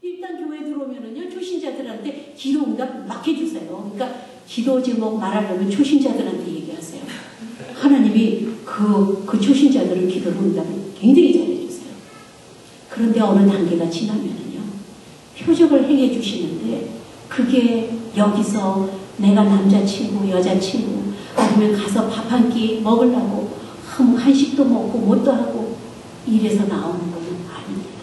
일단 교회 들어오면은요, 초신자들한테 기도 응답 막 해주세요. 그러니까 기도 제목 말하려면 초신자들한테 얘기하세요. 하나님이 그 초신자들을 기도 응답을 굉장히 잘해주세요. 그런데 어느 단계가 지나면은요, 표적을 행해 주시는데 그게 여기서 내가 남자친구, 여자친구 아니면 가서 밥 한 끼 먹으려고 한식도 먹고 뭣도 하고 이래서 나오는 건 아닙니다.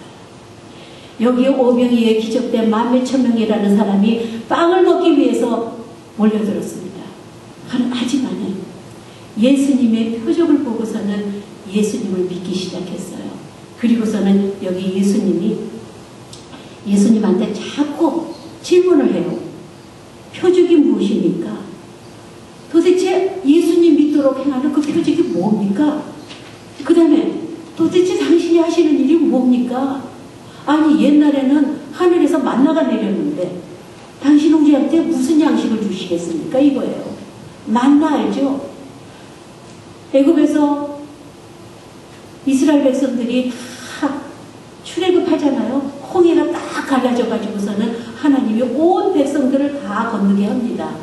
여기에 오병이에 기적된 11,000명이라는 사람이 빵을 먹기 위해서 몰려들었습니다. 하지만 예수님의 표적을 보고서는 예수님을 믿기 시작했어요. 그리고서는 여기 예수님한테 자꾸 질문을 해요. 표적이 무엇입니까? 도대체 예수님 믿도록 행하는 그 표적이 뭡니까? 그 다음에 도대체 당신이 하시는 일이 뭡니까? 아니 옛날에는 하늘에서 만나가 내렸는데 당신은 우리한테 무슨 양식을 주시겠습니까? 이거예요. 만나 알죠? 애굽에서 이스라엘 백성들이 다 출애굽하잖아요. 홍해가 딱 갈라져 가지고서는 하나님이 온 백성들을 다 건너게 합니다.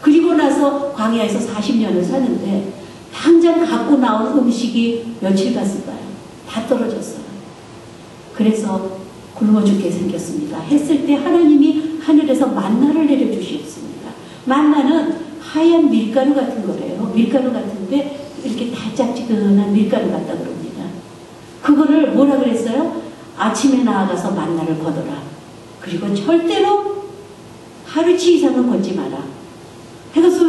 그리고 나서 광야에서 40년을 사는데 당장 갖고 나온 음식이 며칠 갔을까요? 다 떨어졌어요. 그래서 굶어 죽게 생겼습니다. 했을 때 하나님이 하늘에서 만나를 내려주셨습니다. 만나는 하얀 밀가루 같은 거래요. 밀가루 같은데 이렇게 달짝지근한 밀가루 같다 그럽니다. 그거를 뭐라 그랬어요? 아침에 나아가서 만나를 거둬라. 그리고 절대로 하루치 이상은 걷지 마라. 그래서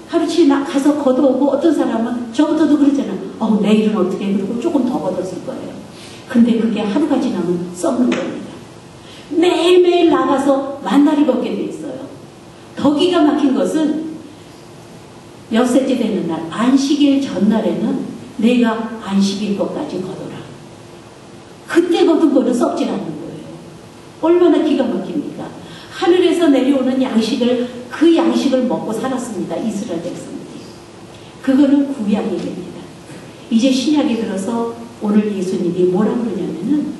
하루치 가서 걷어오고 어떤 사람은 저부터도 그러잖아. 내일은 어떻게 해? 그리고 조금 더 걷었을 거예요. 근데 그게 하루가 지나면 썩는 겁니다. 매일매일 나가서 만나를 걷게 돼 있어요. 더 기가 막힌 것은 엿새째 되는 날, 안식일 전날에는 내가 안식일 것까지 걷어라. 그때 걷은 거는 썩질 않는 거예요. 얼마나 기가 막힙니까? 하늘에서 내려오는 양식을, 그 양식을 먹고 살았습니다. 이스라엘 백성들이. 그거는 구약이 됩니다. 이제 신약이 들어서 오늘 예수님이 뭐라 그러냐면은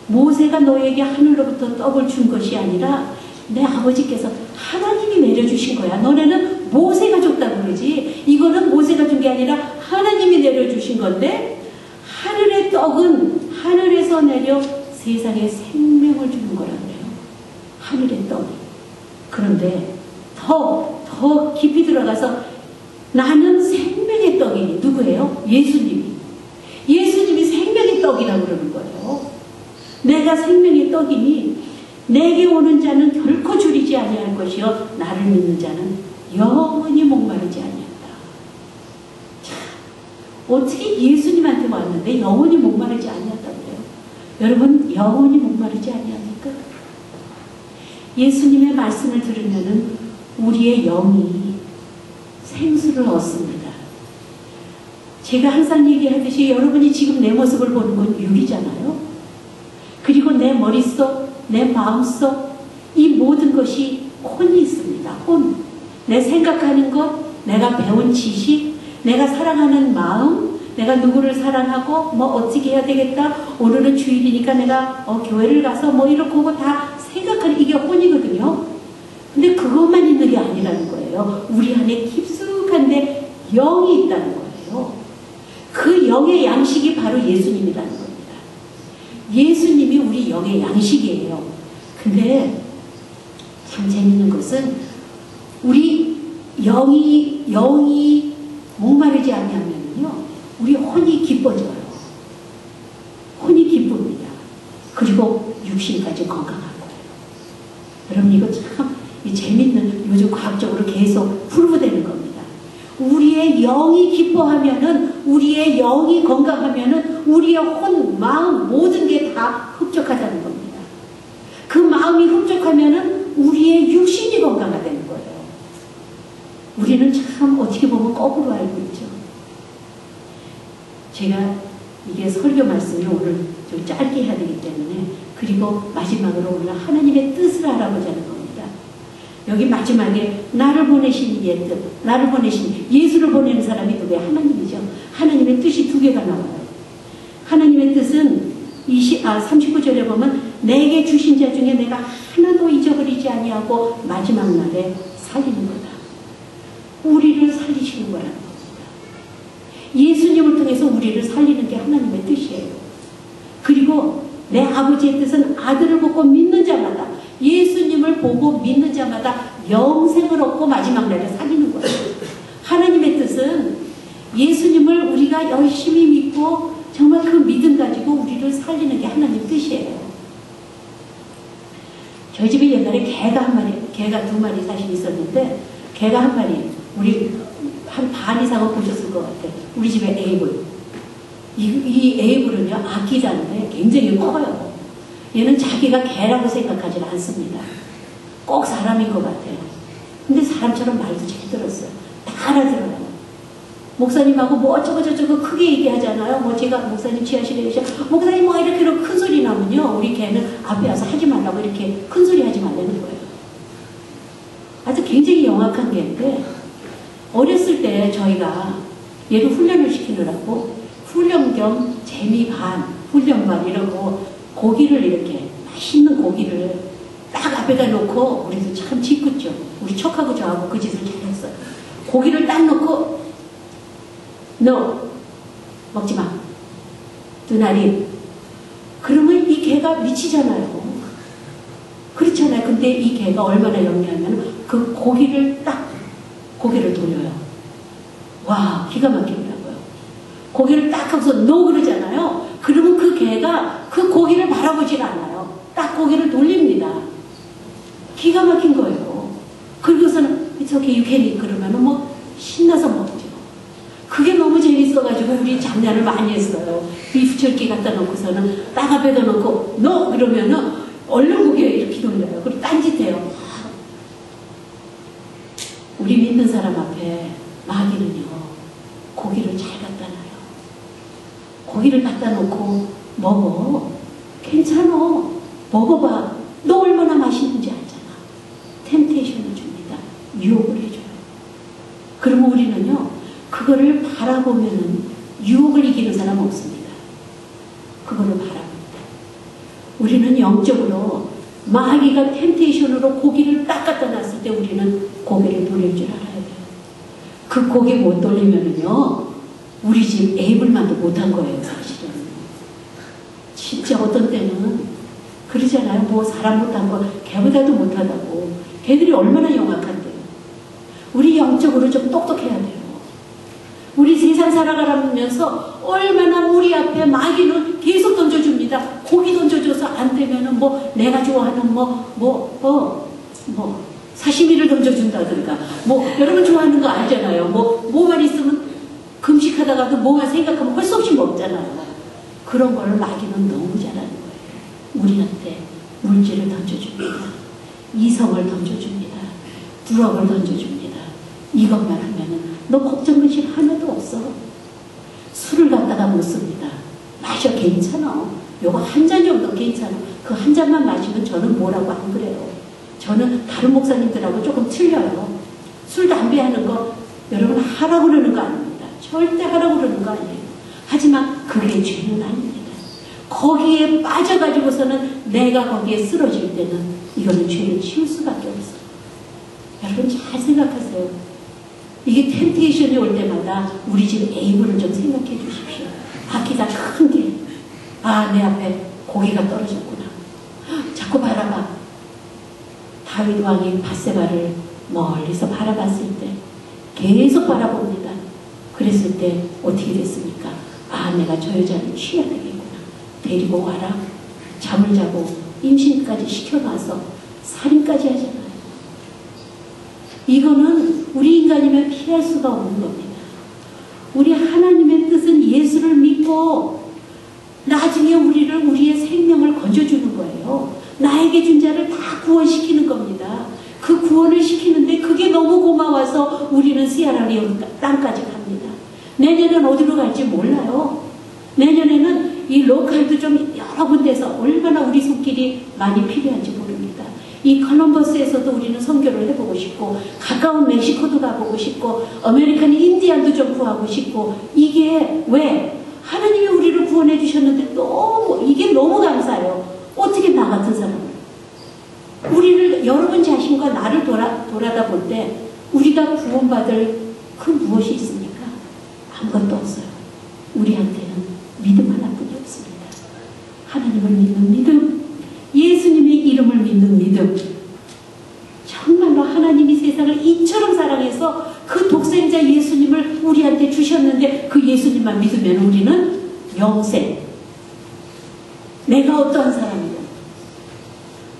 모세가 너에게 하늘로부터 떡을 준 것이 아니라 내 아버지께서 하나님이 내려주신 거야. 너네는 모세가 줬다고 그러지. 이거는 모세가 준 게 아니라 하나님이 내려주신 건데 하늘의 떡은 하늘에서 내려 세상에 생명을 주는 거라 그래요. 하늘의 떡이. 그런데 더 깊이 들어가서 나는 생명의 떡이니 누구예요? 예수님이. 예수님이 생명의 떡이라고 그러는 거예요. 내가 생명의 떡이니 내게 오는 자는 결코 줄이지 아니할 것이요 나를 믿는 자는 영원히 목마르지 아니한다. 자, 어떻게 예수님한테 왔는데 영원히 목마르지 아니한다고 그래요? 여러분 영원히 목마르지 아니합니까? 예수님의 말씀을 들으면은 우리의 영이 생수를 얻습니다. 제가 항상 얘기하듯이 여러분이 지금 내 모습을 보는 건 육이잖아요. 그리고 내 머릿속, 내 마음속 이 모든 것이 혼이 있습니다. 혼. 내 생각하는 것, 내가 배운 지식, 내가 사랑하는 마음, 내가 누구를 사랑하고 뭐 어떻게 해야 되겠다. 오늘은 주일이니까 내가 교회를 가서 뭐 이렇게 하고 다 생각하는 이게 혼이거든요. 근데 그것만 있는 게 아니라는 거예요. 우리 안에 깊숙한데 영이 있다는 거예요. 그 영의 양식이 바로 예수님이라는 겁니다. 예수님이 우리 영의 양식이에요. 근데 참 재밌는 것은 우리 영이 목마르지 않냐면요. 우리 혼이 기뻐져요. 혼이 기쁩니다. 그리고 육신까지 건강한 거예요. 여러분 이거 참 재밌는 요즘 과학적으로 계속 프루브되는 겁니다. 우리의 영이 기뻐하면은 우리의 영이 건강하면은 우리의 혼, 마음 모든 게 다 흡족하다는 겁니다. 그 마음이 흡족하면은 우리의 육신이 건강하다는 거예요. 우리는 참 어떻게 보면 거꾸로 알고 있죠. 제가 이게 설교 말씀이 오늘 좀 짧게 해야 되기 때문에 그리고 마지막으로 오늘 하나님의 뜻을 알아보자는 겁니다. 여기 마지막에 나를 보내신 이의 뜻, 나를 보내신 예수를 보내는 사람이 누구예요? 하나님이죠. 하나님의 뜻이 두 개가 나와요. 하나님의 뜻은 39절에 보면 내게 주신 자 중에 내가 하나도 잊어버리지 아니하고 마지막 날에 살리는 거다. 우리를 살리시는 거라는 겁니다. 예수님을 통해서 우리를 살리는 게 하나님의 뜻이에요. 그리고 내 아버지의 뜻은 아들을 보고 믿는 자마다, 예수님을 보고 믿는 자마다 영생을 얻고 마지막 날에 살리는 거예요. 하나님의 뜻은 예수님을 우리가 열심히 믿고 정말 그 믿음 가지고 우리를 살리는 게 하나님 뜻이에요. 저희 집에 옛날에 개가 2마리 사실 있었는데, 개가 1마리, 우리 한 반 이상은 보셨을 것 같아요. 우리 집에 에이블. 이 에이블은요, 아기자인데 굉장히 커요. 얘는 자기가 개라고 생각하지 않습니다. 꼭 사람인 것 같아요. 근데 사람처럼 말도 잘 들었어요. 다 알아들어요. 목사님하고 뭐 어쩌고저쩌고 크게 얘기하잖아요. 뭐 제가 목사님 지하실에 계셔. 목사님 뭐 이렇게 큰 소리 나면요, 우리 개는 앞에 와서 하지 말라고 이렇게 큰 소리 하지 말라는 거예요. 아주 굉장히 영악한 개인데, 어렸을 때 저희가 얘를 훈련을 시키느라고 훈련 겸 재미 반, 훈련 반 이러고 고기를 이렇게 맛있는 고기를 딱 앞에다 놓고, 우리도 참 짓궂죠. 우리 척하고 저하고 그 짓을 잘했어요. 고기를 딱 놓고 너 먹지 마. 두나리. 그러면 이 개가 미치잖아요. 그렇잖아요. 근데 이 개가 얼마나 영리하면 그 고기를 돌려요. 와, 기가 막히더라고요. 고기를 딱 하고서 너 그러잖아요. 그러면 그 개가 그 고기를 바라보질 않아요. 딱 고기를 돌립니다. 기가 막힌 거예요. 그리고서는 It's okay, you can eat. 그러면은 뭐 신나서 먹죠. 그게 너무 재밌어가지고 우리 장난을 많이 했어요. 비프 철기 갖다 놓고서는 딱 앞에다 놓고 너 그러면은 얼른 고개 이렇게 돌려요. 그리고 딴짓해요. 우리 믿는 사람 앞에 마귀는요, 고기를 잘 갖다 놔요. 고기를 갖다 놓고 먹어. 괜찮아. 먹어봐. 너 얼마나 맛있는지 알잖아. 템테이션을 줍니다. 유혹을 해줘요. 그러면 우리는요, 그거를 바라보면은 유혹을 이기는 사람 없습니다. 그거를 바라봅니다. 우리는 영적으로 마귀가 템테이션으로 고기를 딱 갖다 놨을 때 우리는 고개를 돌릴 줄 알아야 돼요. 그 고개 못 돌리면은요, 우리 집 에이블만도 못한 거예요, 사실은. 진짜 어떤 때는 그러잖아요. 뭐 사람 못한 거 개보다도 못하다고. 개들이 얼마나 영악한데요. 우리 영적으로 좀 똑똑해야 돼요. 우리 세상 살아가면서 얼마나 우리 앞에 마귀는 계속 던져줍니다. 고기 던져줘서 안 되면은 뭐 내가 좋아하는 사시미를 던져준다든가, 뭐 여러분 좋아하는 거 알잖아요. 뭐만 있으면 금식하다가도 뭐만 생각하면 할 수 없이 먹잖아요. 그런 거를 마귀는 너무 잘하는 거예요. 우리한테 물질을 던져줍니다. 이성을 던져줍니다. 부러움을 던져줍니다. 이것만 하면은 너 걱정근심 하나도 없어. 술을 갖다가 못 씁니다. 마셔, 괜찮아. 요거 한 잔 정도 괜찮아. 그 한 잔만 마시면 저는 뭐라고 안 그래요. 저는 다른 목사님들하고 조금 틀려요. 술, 담배 하는 거 여러분 하라고 그러는 거 아닙니다. 절대 하라고 그러는 거 아니에요. 하지만 그게 죄는 아닙니다. 거기에 빠져가지고서는 내가 거기에 쓰러질 때는 이거는 죄를 치울 수밖에 없어요. 여러분 잘 생각하세요. 이게 템테이션이 올 때마다 우리 집 에이블을 좀 생각해 주십시오. 바퀴가 큰 길. 아, 내 앞에 고기가 떨어졌구나. 자꾸 바라봐. 다윗 왕이 밧세바를 멀리서 바라봤을 때 계속 바라봅니다. 그랬을 때 어떻게 됐습니까? 아, 내가 저 여자를 취해야 되겠구나. 데리고 와라. 잠을 자고 임신까지 시켜놔서 살인까지 하잖아요. 이거는 우리 인간이면 피할 수가 없는 겁니다. 우리 하나님의 뜻은 예수를 믿고 나중에 우리의 생명을 건져주는 거예요. 나에게 준 자를 다 구원시키는 겁니다. 그 구원을 시키는데 그게 너무 고마워서 우리는 시아라리온 땅까지 갑니다. 내년엔 어디로 갈지 몰라요. 내년에는 이 로컬도 좀 여러 군데서 얼마나 우리 손길이 많이 필요한지 모릅니다. 이 콜럼버스에서도 우리는 선교를 해보고 싶고, 가까운 멕시코도 가보고 싶고, 아메리칸 인디안도 좀 구하고 싶고, 이게 왜? 하나님이 우리를 구원해 주셨는데 이게 너무 감사해요. 어떻게 나 같은 사람을? 우리를, 여러분 자신과 나를 돌아다 볼 때 우리가 구원받을 그 무엇이 있습니까? 아무것도 없어요. 우리한테는 믿음 하나뿐이 없습니다. 하나님을 믿는 믿음, 예수님의 이름을 믿는 믿음. 정말로 하나님이 세상을 이처럼 사랑해서 그 독생자 예수님을 우리한테 주셨는데 그 예수님만 믿으면 우리는 영생. 내가 어떠한 사람이든.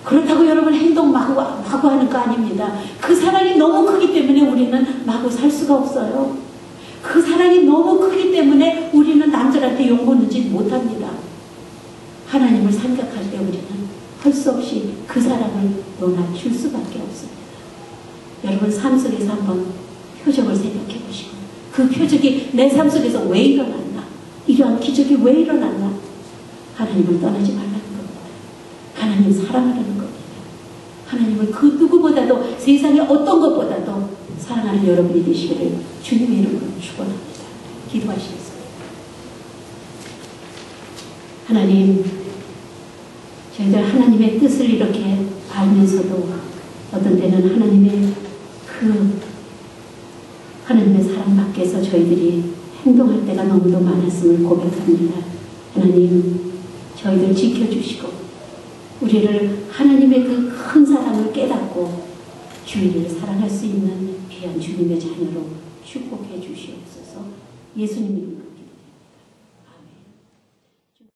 그렇다고 여러분 행동 마구 하는 거 아닙니다. 그 사랑이 너무 크기 때문에 우리는 마구 살 수가 없어요. 그 사랑이 너무 크기 때문에 우리는 남들한테 욕먹는 짓 못합니다. 하나님을 생각할 때 우리는 할 수 없이 그 사랑을 논아줄 수밖에 없습니다. 여러분 삶 속에서 한번 표적을 생각해 보시고 그 표적이 내 삶 속에서 왜 일어났나? 이러한 기적이 왜 일어났나? 하나님을 떠나지 말라는 겁니다. 하나님 사랑하라는 겁니다. 하나님을 그 누구보다도 세상의 어떤 것보다도 사랑하는 여러분이 되시기를 주님의 이름으로 축원합니다. 기도하시겠습니다. 하나님, 저희들 하나님의 뜻을 이렇게 알면서도 어떤 때는 하나님의 사랑 밖에서 저희들이 행동할 때가 너무도 많았음을 고백합니다. 하나님, 저희들 지켜주시고 우리를 하나님의 그 큰 사랑을 깨닫고 주위를 사랑할 수 있는 귀한 주님의 자녀로 축복해 주시옵소서. 예수님 이름으로